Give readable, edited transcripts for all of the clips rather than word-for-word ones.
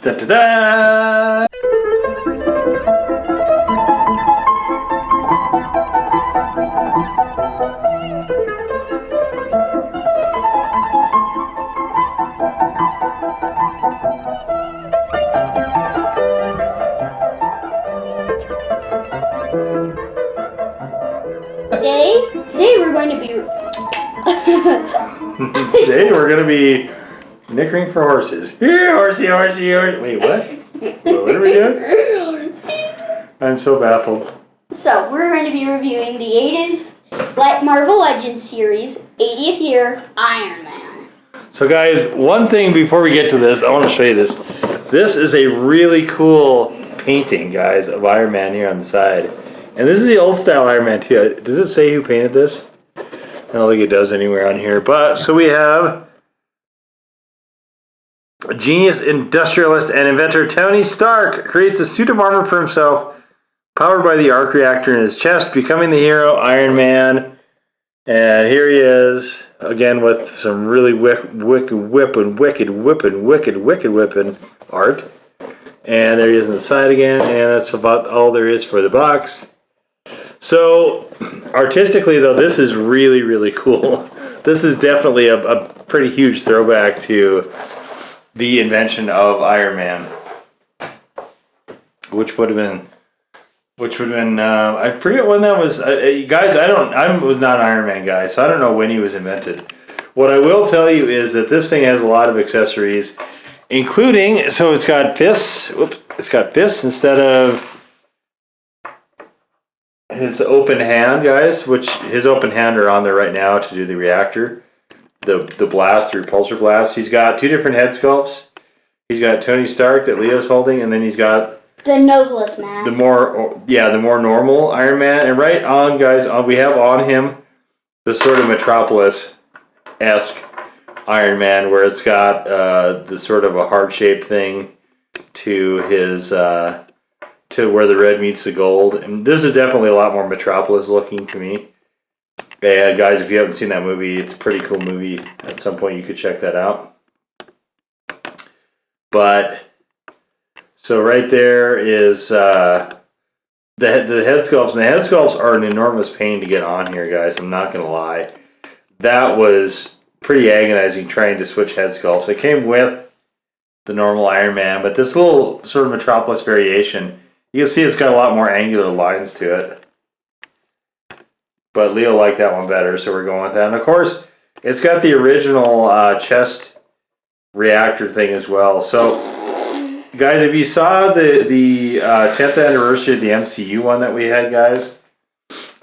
Da-da-da! Today we're going to be Today we're going to be nickering for horses. Here, horsey, horsey, horsey. Wait, what? What are we doing? I'm so baffled. So we're going to be reviewing the 80th Marvel Legends series, 80th year Iron Man. So guys, one thing before we get to this, I want to show you this. This is a really cool painting, guys, of Iron Man here on the side. And this is the old style Iron Man too. Does it say who painted this? I don't think it does anywhere on here. But, so we have a genius industrialist and inventor Tony Stark creates a suit of armor for himself, powered by the arc reactor in his chest, becoming the hero Iron Man. And here he is, again with some really wicked whipping art. And there he is on the side again, and that's about all there is for the box. So, artistically though, this is really, really cool. This is definitely a pretty huge throwback to the invention of Iron Man, which would have been, I forget when that was. Guys, I was not an Iron Man guy, so I don't know when he was invented. What I will tell you is that this thing has a lot of accessories, including, so it's got fists. Whoops, it's got fists instead of his open hand, guys, which his open hand are on there right now to do the reactor, the blast, the repulsor blast. He's got two different head sculpts. He's got Tony Stark that Leo's holding, and then he's got the noseless mask. The more normal Iron Man. And right on, guys, we have on him the sort of Metropolis-esque Iron Man, where it's got the sort of a heart-shaped thing to his to where the red meets the gold. And this is definitely a lot more Metropolis looking to me. And guys, if you haven't seen that movie, it's a pretty cool movie. At some point you could check that out. But so right there is the head sculpts. And the head sculpts are an enormous pain to get on here, guys. I'm not going to lie. That was pretty agonizing trying to switch head sculpts. It came with the normal Iron Man, but this little sort of Metropolis variation, you can see it's got a lot more angular lines to it. But Leo liked that one better, so we're going with that. And of course, it's got the original chest reactor thing as well. So, guys, if you saw the 10th anniversary of the MCU one that we had, guys,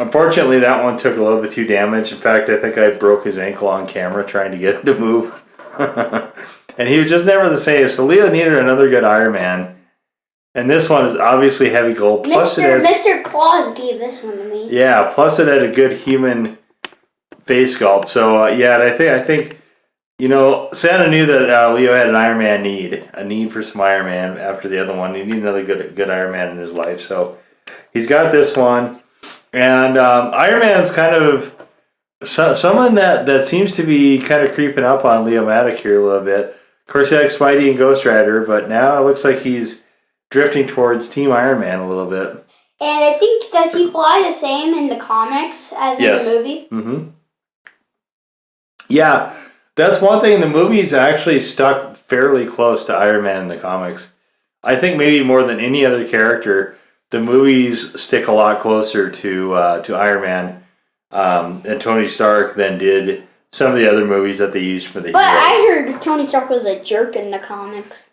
unfortunately that one took a little bit too damage. In fact, I think I broke his ankle on camera trying to get him to move. And he was just never the same. So Leo needed another good Iron Man. And this one is obviously heavy gold. Plus Mr. Claus gave this one to me. Yeah, plus it had a good human face sculpt. So yeah, and I think you know, Santa knew that Leo had an Iron Man a need for some Iron Man after the other one. He needed another good Iron Man in his life. So he's got this one, and Iron Man's kind of someone that seems to be kind of creeping up on Leo Maddock here a little bit. Of course, he had Spidey and Ghost Rider, but now it looks like he's drifting towards Team Iron Man a little bit. And I think, does he fly the same in the comics as in the movie? Mm-hmm. Yeah, that's one thing. The movie's actually stuck fairly close to Iron Man in the comics. I think maybe more than any other character, the movies stick a lot closer to Iron Man and Tony Stark than did some of the other movies that they used for the But heroes. I heard Tony Stark was a jerk in the comics.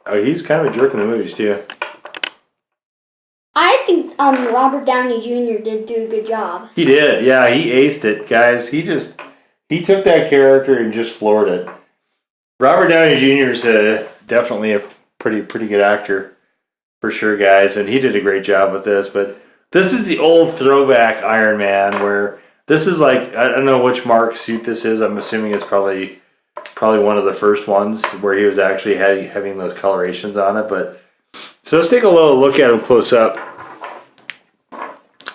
Oh, he's kind of a jerk in the movies, too. I think Robert Downey Jr. did do a good job. He did. Yeah, he aced it, guys. He took that character and just floored it. Robert Downey Jr. is definitely a pretty good actor, for sure, guys. And he did a great job with this. But this is the old throwback Iron Man, where this is like, I don't know which Mark suit this is. I'm assuming it's probably one of the first ones where he was actually having those colorations on it. But so let's take a little look at him close up.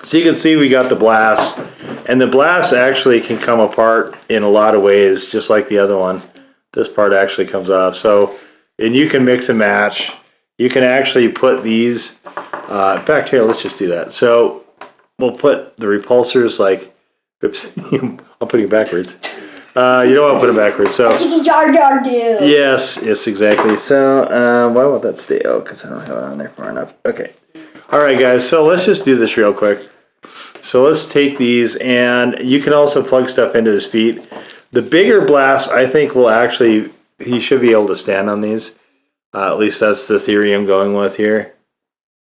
So you can see we got the blast, and the blast actually can come apart in a lot of ways, just like the other one. This part actually comes off. So and you can mix and match. You can actually put these, in fact, here, let's just do that. So we'll put the repulsors like, oops, I'm putting it backwards. You don't want to put it backwards. So Chicken Jar Jar do. yes, exactly. So why won't that stay out? Because I don't have it on there far enough. Okay. All right, guys. So let's just do this real quick. So let's take these, and you can also plug stuff into his feet. The bigger blast, I think, will actually, he should be able to stand on these. At least that's the theory I'm going with here.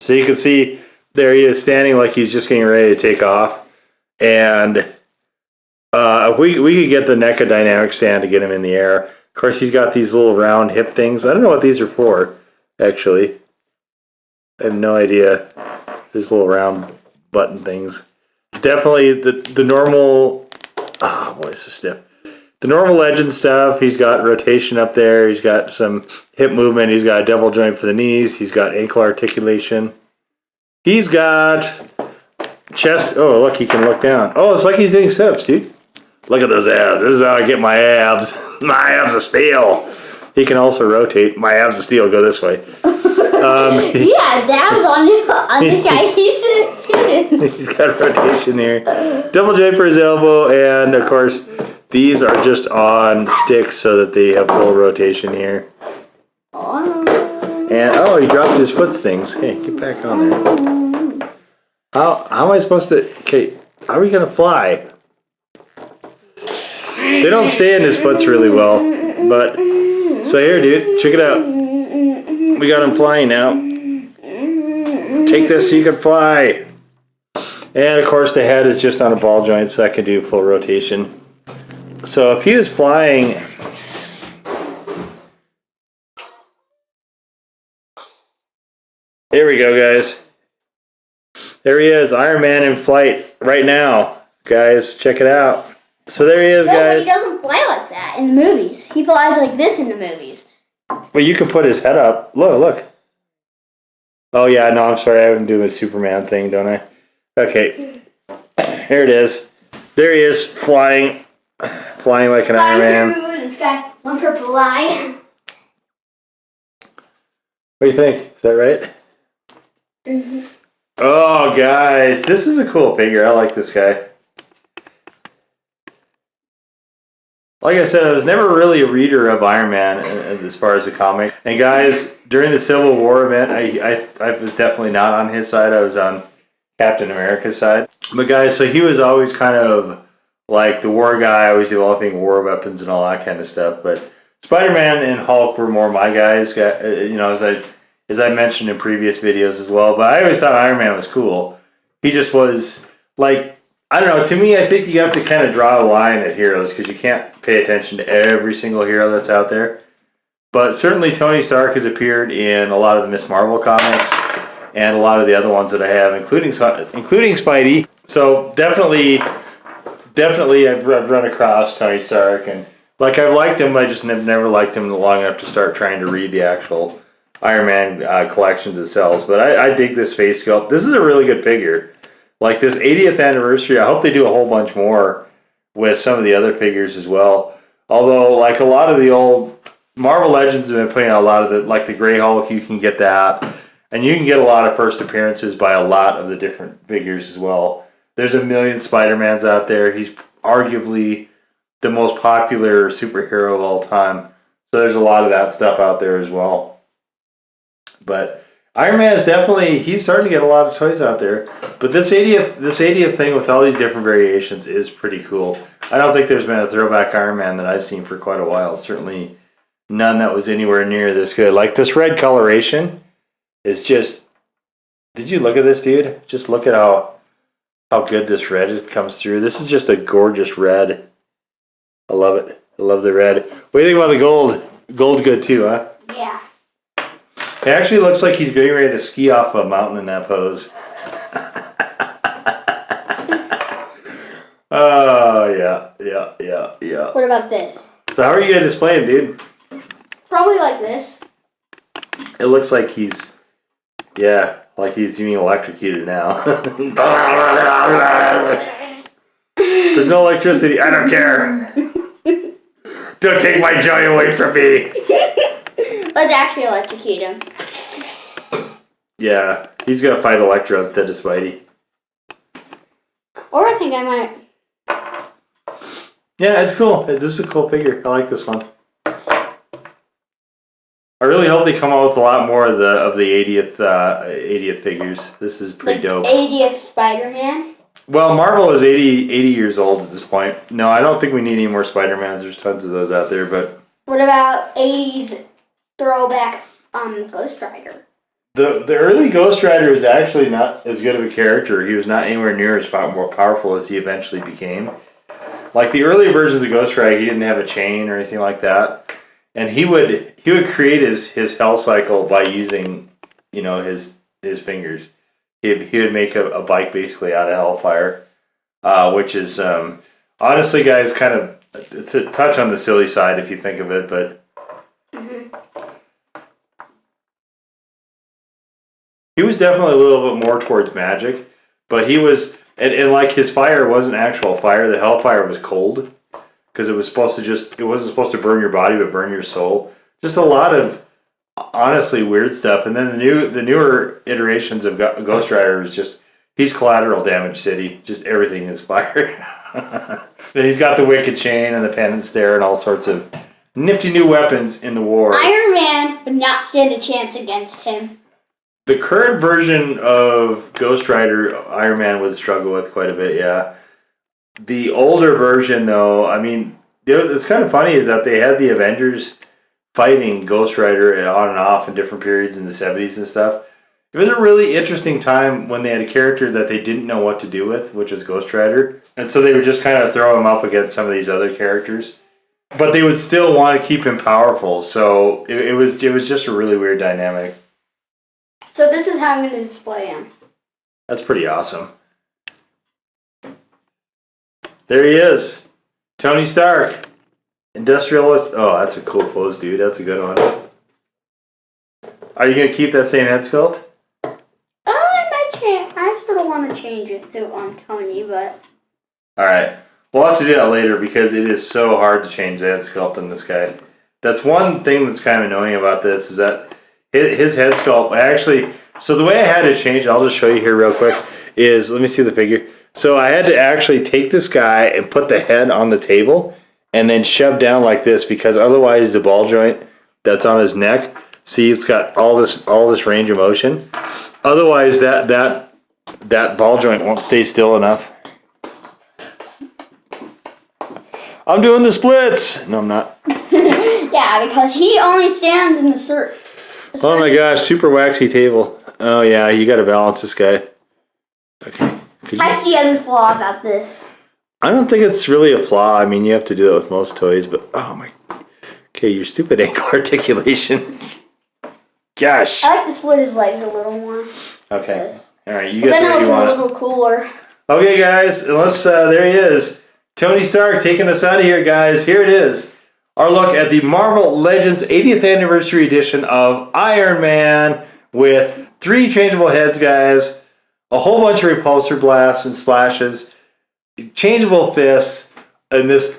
So you can see there he is standing like he's just getting ready to take off. And if we could get the NECA dynamic stand to get him in the air. Of course, he's got these little round hip things. I don't know what these are for, actually. I have no idea. These little round button things. Definitely the normal... Oh, boy, this is stiff. The normal Legend stuff, he's got rotation up there. He's got some hip movement. He's got a double joint for the knees. He's got ankle articulation. He's got chest. Oh, look, he can look down. Oh, it's like he's doing steps, dude. Look at those abs. This is how I get my abs. My abs of steel. He can also rotate. My abs of steel go this way. Yeah, that was on the guy. He's got rotation here. Double joint for his elbow, and of course, these are just on sticks so that they have full rotation here. And oh, he dropped his foot things. Hey, get back on there. How am I supposed to? Okay, how are we gonna fly? They don't stay in his foots really well, but so here, dude, check it out. We got him flying now. Take this so you can fly. And of course, the head is just on a ball joint, so I can do full rotation. So if he was flying, here we go, guys. There he is, Iron Man in flight right now, guys. Check it out. So there he is, no, guys. but he doesn't fly like that in the movies. He flies like this in the movies. Well, you can put his head up. Look. Oh yeah, no, I'm sorry. I'm doing the Superman thing, don't I? Okay, here it is. There he is, flying like an Iron Man. Through the sky, one purple line. What do you think? Is that right? Mm-hmm. Oh, guys, this is a cool figure. I like this guy. Like I said, I was never really a reader of Iron Man as far as the comic. And guys, during the Civil War event, I was definitely not on his side. I was on Captain America's side. But guys, so he was always kind of like the war guy, always developing war weapons and all that kind of stuff. But Spider-Man and Hulk were more my guys, you know, as I mentioned in previous videos as well. But I always thought Iron Man was cool. He just was like, I don't know, to me, I think you have to kind of draw a line at heroes because you can't pay attention to every single hero that's out there. But certainly Tony Stark has appeared in a lot of the Miss Marvel comics and a lot of the other ones that I have, including Spidey. So definitely I've run across Tony Stark, and like I've liked him, I just never liked him long enough to start trying to read the actual Iron Man collections itself. But I dig this face sculpt. This is a really good figure. Like this 80th anniversary, I hope they do a whole bunch more with some of the other figures as well. Although, like a lot of the old Marvel Legends have been putting out a lot of the, like the Grey Hulk, you can get that. And you can get a lot of first appearances by a lot of the different figures as well. There's a million Spider-Mans out there. He's arguably the most popular superhero of all time. So there's a lot of that stuff out there as well. But Iron Man is definitely, he's starting to get a lot of toys out there. But this 80th thing with all these different variations is pretty cool. I don't think there's been a throwback Iron Man that I've seen for quite a while. Certainly none that was anywhere near this good. Like this red coloration is just, did you look at this, dude? Just look at how good this red comes through. This is just a gorgeous red. I love it. I love the red. What do you think about the gold? Gold's good too, huh? Yeah. It actually looks like he's getting ready to ski off a mountain in that pose. Oh, yeah. What about this? So how are you going to display him, dude? Probably like this. It looks like he's, like he's being electrocuted now. There's no electricity. I don't care. Don't take my joy away from me. Let's actually electrocute him. Yeah, he's gonna fight Electro instead of Spidey. Or I think I might. Yeah, it's cool. This is a cool figure. I like this one. I really hope they come out with a lot more of the 80th figures. This is pretty dope. 80th Spider-Man. Well, Marvel is 80 years old at this point. No, I don't think we need any more Spider-Mans. There's tons of those out there, but What about 80s throwback Ghost Rider? the early Ghost Rider is actually not as good of a character. He was not anywhere near as more powerful as he eventually became. Like the early versions of Ghost Rider, he didn't have a chain or anything like that. And he would create his hell cycle by using, his fingers. He would make a bike basically out of hellfire, which is honestly, guys, kind of it's a touch on the silly side if you think of it, but he was definitely a little bit more towards magic. But he was, and like his fire wasn't actual fire. The hellfire was cold. Because it wasn't supposed to burn your body, but burn your soul. Just a lot of honestly weird stuff. And then the newer iterations of Ghost Rider is just, he's collateral damage city. Just everything is fire. Then he's got the wicked chain and the pendants there and all sorts of nifty new weapons in the war. Iron Man would not stand a chance against him. The current version of Ghost Rider, Iron Man would struggle with quite a bit, yeah. The older version, though, I mean, it's kind of funny is that they had the Avengers fighting Ghost Rider on and off in different periods in the 70s and stuff. It was a really interesting time when they had a character that they didn't know what to do with, which was Ghost Rider. And so they would just kind of throw him up against some of these other characters. But they would still want to keep him powerful. So it was just a really weird dynamic. So this is how I'm going to display him. That's pretty awesome. There he is. Tony Stark. Industrialist. Oh, that's a cool pose, dude. That's a good one. Are you going to keep that same head sculpt? I might change. I sort of want to change it to Tony, but... Alright. We'll have to do that later because it is so hard to change the head sculpt on this guy. That's one thing that's kind of annoying about this is that his head sculpt actually... So the way I had to change it, I'll just show you here real quick, is... Let me see the figure. So I had to actually take this guy and put the head on the table and then shove down like this because otherwise the ball joint that's on his neck, see, it's got all this range of motion. Otherwise that ball joint won't stay still enough. I'm doing the splits. No, I'm not. Yeah, because he only stands in the certain. Oh my gosh, super waxy table. Oh yeah, you got to balance this guy. Okay. That's the other flaw about this. I don't think it's really a flaw. I mean, you have to do that with most toys, but oh my. Okay, your stupid ankle articulation. Gosh. I like to split his legs a little more. Okay. All right, you But get then what it you looks a want. little cooler. Okay, guys, there he is. Tony Stark taking us out of here, guys. Here it is. Our look at the Marvel Legends 80th Anniversary Edition of Iron Man with 3 changeable heads, guys. A whole bunch of repulsor blasts and splashes, changeable fists, and this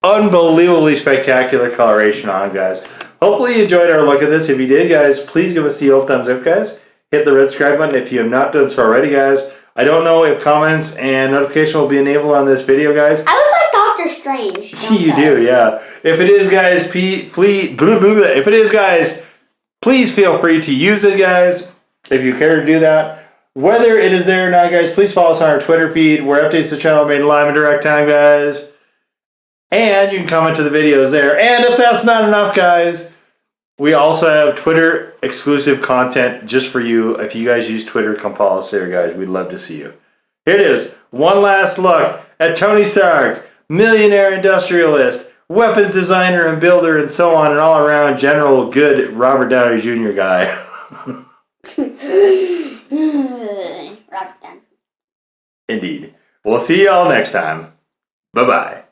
unbelievably spectacular coloration on it, guys. Hopefully you enjoyed our look at this. If you did, guys, please give us the old thumbs up, guys. Hit the red subscribe button if you have not done so already, guys. I don't know if comments and notification will be enabled on this video, guys. I look like Doctor Strange. Don't You I? do, yeah. If it is, guys, please feel free to use it, guys, if you care to do that. Whether it is there or not, guys, please follow us on our Twitter feed, where updates to the channel are made live in direct time, guys. And you can comment to the videos there. And if that's not enough, guys, we also have Twitter exclusive content just for you. If you guys use Twitter, come follow us there, guys. We'd love to see you. Here it is. One last look at Tony Stark, millionaire industrialist, weapons designer and builder, and so on, and all around general good Robert Downey Jr. guy. Robert Downey. Indeed. We'll see y'all next time. Bye-bye.